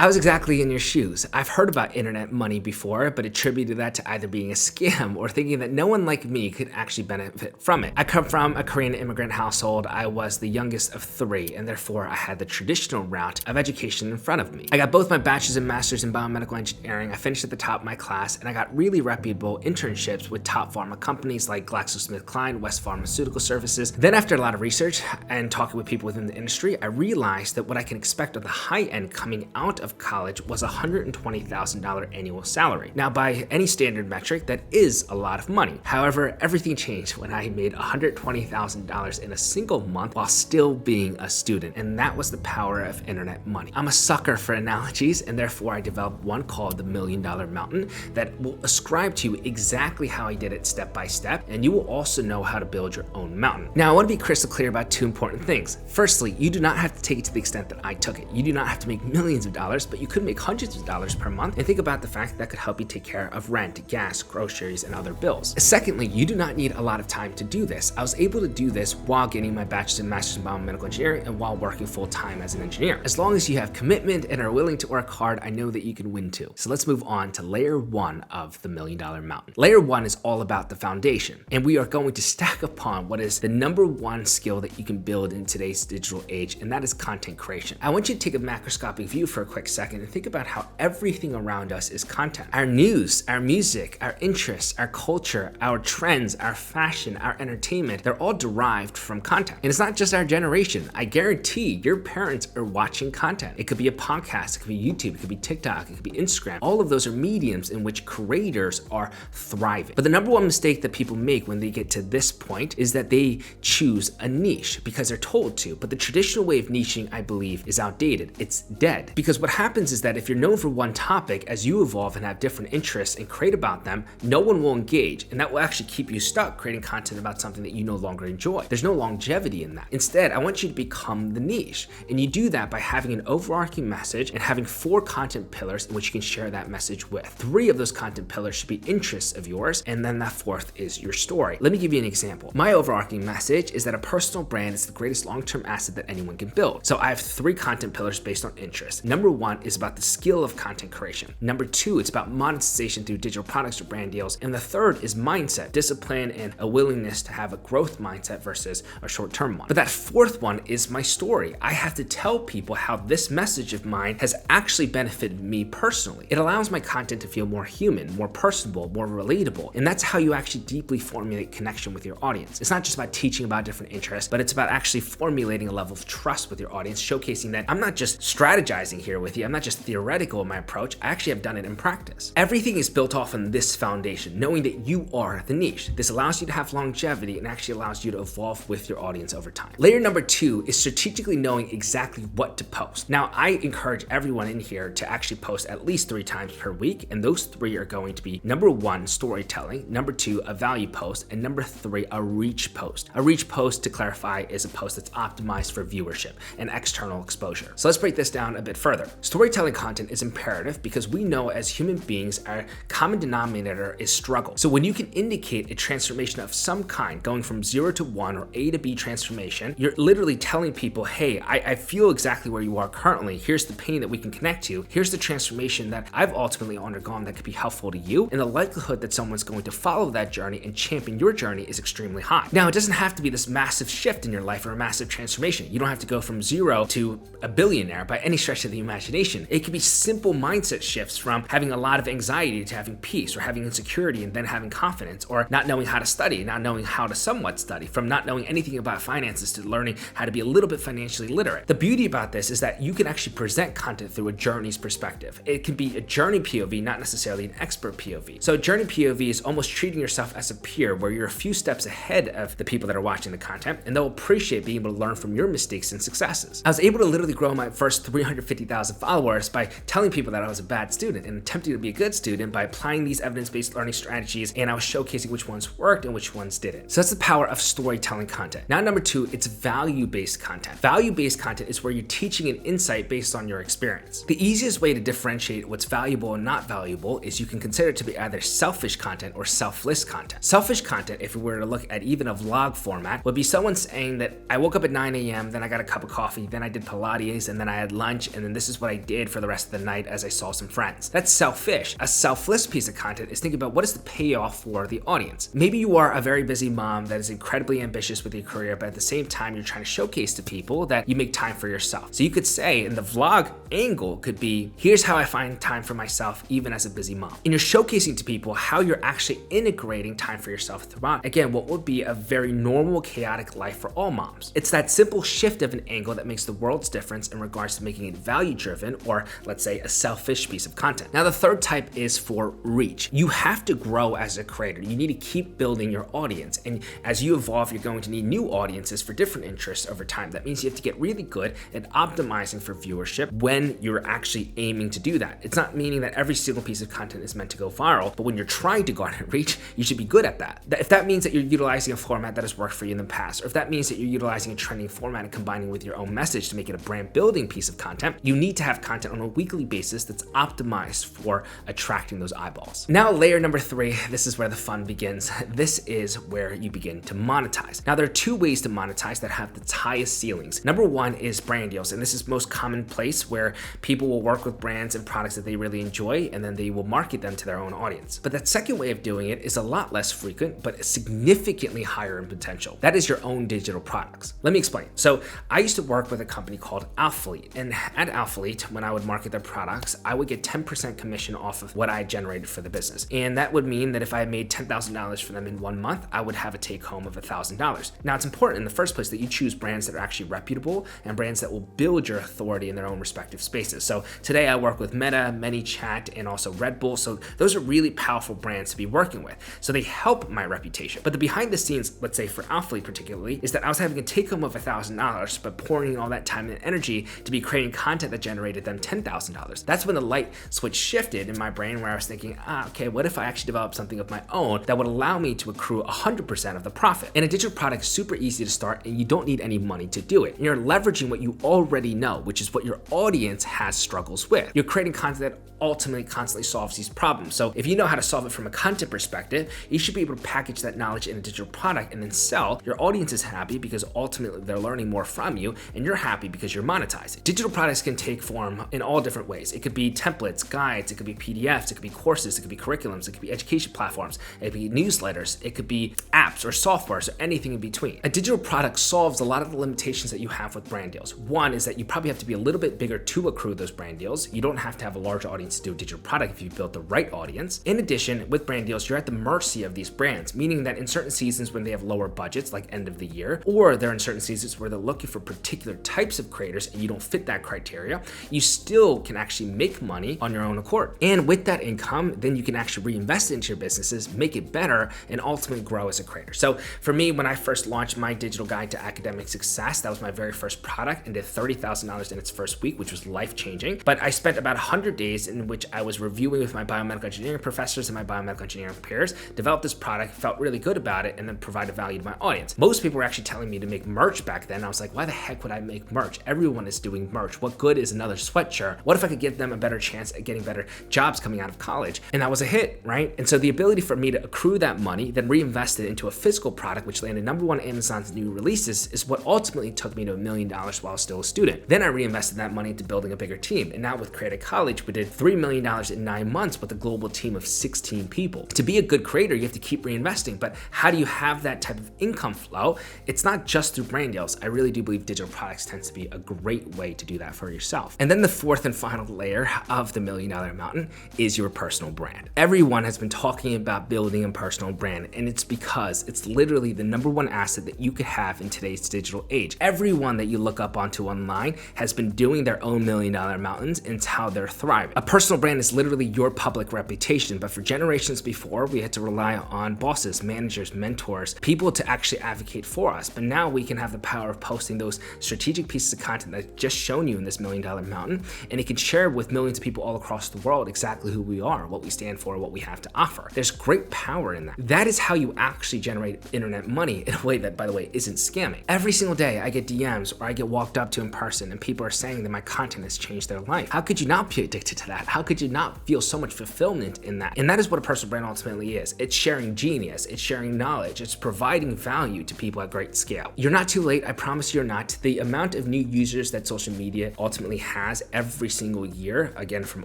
I was exactly in your shoes. I've heard about internet money before, but attributed that to either being a scam or thinking that no one like me could actually benefit from it. I come from a Korean immigrant household. I was the youngest of three, and therefore I had the traditional route of education in front of me. I got both my bachelor's and master's in biomedical engineering. I finished at the top of my class, and I got really reputable internships with top pharma companies like GlaxoSmithKline, West Pharmaceutical Services. Then after a lot of research and talking with people within the industry, I realized that what I can expect on the high end coming out of college was a $120,000 annual salary. Now, by any standard metric, that is a lot of money. However, everything changed when I made $120,000 in a single month while still being a student, and that was the power of internet money. I'm a sucker for analogies, and therefore I developed one called the $1 Million Mountain that will ascribe to you exactly how I did it step by step, and you will also know how to build your own mountain. Now, I want to be crystal clear about two important things. Firstly, you do not have to take it to the extent that I took it. You do not have to make millions of dollars, but you could make hundreds of dollars per month, and think about the fact that could help you take care of rent, gas, groceries, and other bills. Secondly, you do not need a lot of time to do this. I was able to do this while getting my bachelor's and master's in biomedical engineering and while working full-time as an engineer. As long as you have commitment and are willing to work hard, I know that you can win too. So let's move on to layer one of the $1 Million Mountain. Layer one is all about the foundation, and we are going to stack upon what is the number one skill that you can build in today's digital age, and that is content creation. I want you to take a macroscopic view for a quick second and think about how everything around us is content. Our news, our music, our interests, our culture, our trends, our fashion, our entertainment, they're all derived from content. And it's not just our generation. I guarantee your parents are watching content. It could be a podcast, it could be YouTube, it could be TikTok, it could be Instagram. All of those are mediums in which creators are thriving. But the number one mistake that people make when they get to this point is that they choose a niche because they're told to. But the traditional way of niching, I believe, is outdated. It's dead. Because what happens is that if you're known for one topic, as you evolve and have different interests and create about them, no one will engage, and that will actually keep you stuck creating content about something that you no longer enjoy. There's no longevity in that. Instead, I want you to become the niche, and you do that by having an overarching message and having 4 content pillars in which you can share that message with. 3 of those content pillars should be interests of yours, and then that 4th is your story. Let me give you an example. My overarching message is that a personal brand is the greatest long-term asset that anyone can build. So I have 3 content pillars based on interest. Number 1 is about the skill of content creation. Number 2, it's about monetization through digital products or brand deals. And the 3rd is mindset, discipline, and a willingness to have a growth mindset versus a short-term one. But that 4th one is my story. I have to tell people how this message of mine has actually benefited me personally. It allows my content to feel more human, more personable, more relatable. And that's how you actually deeply formulate connection with your audience. It's not just about teaching about different interests, but it's about actually formulating a level of trust with your audience, showcasing that I'm not just strategizing here with you. I'm not just theoretical in my approach. I actually have done it in practice. Everything is built off on this foundation, knowing that you are the niche. This allows you to have longevity and actually allows you to evolve with your audience over time. Layer number 2 is strategically knowing exactly what to post. Now, I encourage everyone in here to actually post at least 3 times per week, and those 3 are going to be number 1, storytelling, number 2, a value post, and number 3, a reach post. A reach post, to clarify, is a post that's optimized for viewership and external exposure. So let's break this down a bit further. Storytelling content is imperative because we know as human beings, our common denominator is struggle. So when you can indicate a transformation of some kind, going from 0 to 1 or A to B transformation, you're literally telling people, hey, I feel exactly where you are currently. Here's the pain that we can connect to. Here's the transformation that I've ultimately undergone that could be helpful to you. And the likelihood that someone's going to follow that journey and champion your journey is extremely high. Now, it doesn't have to be this massive shift in your life or a massive transformation. You don't have to go from 0 to a billionaire by any stretch of the imagination. It could be simple mindset shifts from having a lot of anxiety to having peace, or having insecurity and then having confidence, or not knowing how to study, not knowing how to somewhat study, from not knowing anything about finances to learning how to be a little bit financially literate. The beauty about this is that you can actually present content through a journey's perspective. It can be a journey POV, not necessarily an expert POV. So journey POV is almost treating yourself as a peer, where you're a few steps ahead of the people that are watching the content, and they'll appreciate being able to learn from your mistakes and successes. I was able to literally grow my first 350,000 followers by telling people that I was a bad student and attempting to be a good student by applying these evidence-based learning strategies, and I was showcasing which ones worked and which ones didn't. So that's the power of storytelling content. Now, number 2, it's value-based content. Value-based content is where you're teaching an insight based on your experience. The easiest way to differentiate what's valuable and not valuable is you can consider it to be either selfish content or selfless content. Selfish content, if we were to look at even a vlog format, would be someone saying that I woke up at 9 a.m., then I got a cup of coffee, then I did Pilates, and then I had lunch, and then this is what what I did for the rest of the night as I saw some friends. That's selfish. A selfless piece of content is thinking about what is the payoff for the audience. Maybe you are a very busy mom that is incredibly ambitious with your career, but at the same time, you're trying to showcase to people that you make time for yourself. So you could say in the vlog angle could be, here's how I find time for myself even as a busy mom. And you're showcasing to people how you're actually integrating time for yourself throughout, again, what would be a very normal, chaotic life for all moms. It's that simple shift of an angle that makes the world's difference in regards to making it value-driven, or let's say a selfish piece of content. Now, the third type is for reach. You have to grow as a creator. You need to keep building your audience. And as you evolve, you're going to need new audiences for different interests over time. That means you have to get really good at optimizing for viewership when you're actually aiming to do that. It's not meaning that every single piece of content is meant to go viral, but when you're trying to garner reach, you should be good at that. If that means that you're utilizing a format that has worked for you in the past, or if that means that you're utilizing a trending format and combining with your own message to make it a brand building piece of content, you need to have content on a weekly basis that's optimized for attracting those eyeballs. Now, layer number 3, this is where the fun begins. This is where you begin to monetize. Now, there are 2 ways to monetize that have the highest ceilings. Number 1 is brand deals, and this is most commonplace where people will work with brands and products that they really enjoy, and then they will market them to their own audience. But that second way of doing it is a lot less frequent, but significantly higher in potential. That is your own digital products. Let me explain. So I used to work with a company called Alphalete, and at Alphalete, when I would market their products, I would get 10% commission off of what I generated for the business. And that would mean that if I made $10,000 for them in 1 month, I would have a take home of $1,000. Now, it's important in the first place that you choose brands that are actually reputable and brands that will build your authority in their own respective spaces. So today I work with Meta, ManyChat, and also Red Bull. So those are really powerful brands to be working with. So they help my reputation. But the behind the scenes, let's say for Alphalete particularly, is that I was having a take home of $1,000, but pouring in all that time and energy to be creating content that generated them $10,000. That's when the light switch shifted in my brain, where I was thinking, okay, what if I actually develop something of my own that would allow me to accrue 100% of the profit? And a digital product is super easy to start, and you don't need any money to do it. You're leveraging what you already know, which is what your audience has struggles with. You're creating content that ultimately constantly solves these problems. So if you know how to solve it from a content perspective, you should be able to package that knowledge in a digital product and then sell. Your audience is happy because ultimately they're learning more from you, and you're happy because you're monetizing. Digital products can take form in all different ways. It could be templates, guides, it could be PDFs, it could be courses, it could be curriculums, it could be education platforms, it could be newsletters, it could be apps or softwares or anything in between. A digital product solves a lot of the limitations that you have with brand deals. One is that you probably have to be a little bit bigger to accrue those brand deals. You don't have to have a large audience to do a digital product if you built the right audience. In addition, with brand deals, you're at the mercy of these brands, meaning that in certain seasons when they have lower budgets, like end of the year, or they're in certain seasons where they're looking for particular types of creators and you don't fit that criteria, you still can actually make money on your own accord. And with that income, then you can actually reinvest it into your businesses, make it better, and ultimately grow as a creator. So for me, when I first launched my digital guide to academic success, that was my very first product and did $30,000 in its first week, which was life-changing. But I spent about 100 days in which I was reviewing with my biomedical engineering professors and my biomedical engineering peers, developed this product, felt really good about it, and then provided value to my audience. Most people were actually telling me to make merch back then. I was like, why the heck would I make merch? Everyone is doing merch. What good is another sweatshirt? What if I could give them a better chance at getting better jobs coming out of college? And that was a hit, right? And so the ability for me to accrue that money, then reinvest it into a physical product, which landed #1 Amazon's new releases, is what ultimately took me to $1 million while I was still a student. Then I reinvested that money into building a bigger team. And now with Create at College, we did $3 million in 9 months with a global team of 16 people. To be a good creator, you have to keep reinvesting. But how do you have that type of income flow? It's not just through brand deals. I really do believe digital products tends to be a great way to do that for yourself. And then the fourth and final layer of the $1 million mountain is your personal brand. Everyone has been talking about building a personal brand, and it's because it's literally the #1 asset that you could have in today's digital age. Everyone that you look up onto online has been doing their own $1 million mountains, and it's how they're thriving. A personal brand is literally your public reputation, but for generations before, we had to rely on bosses, managers, mentors, people to actually advocate for us. But now we can have the power of posting those strategic pieces of content that I've just shown you in this $1 million mountain, and it can share with millions of people all across the world exactly who we are, what we stand for, what we have to offer. There's great power in that. That is how you actually generate internet money in a way that, by the way, isn't scamming. Every single day I get DMs or I get walked up to in person and people are saying that my content has changed their life. How could you not be addicted to that? How could you not feel so much fulfillment in that? And that is what a personal brand ultimately is. It's sharing genius, it's sharing knowledge, it's providing value to people at great scale. You're not too late, I promise you're not. The amount of new users that social media ultimately has every single year, again, from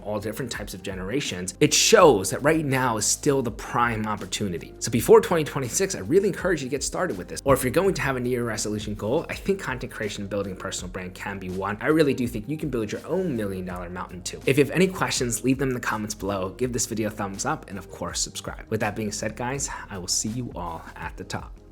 all different types of generations, it shows that right now is still the prime opportunity. So before 2026, I really encourage you to get started with this. Or if you're going to have a New Year resolution goal, I think content creation and building a personal brand can be one. I really do think you can build your own $1 million mountain too. If you have any questions, leave them in the comments below. Give this video a thumbs up and of course subscribe. With that being said, guys, I will see you all at the top.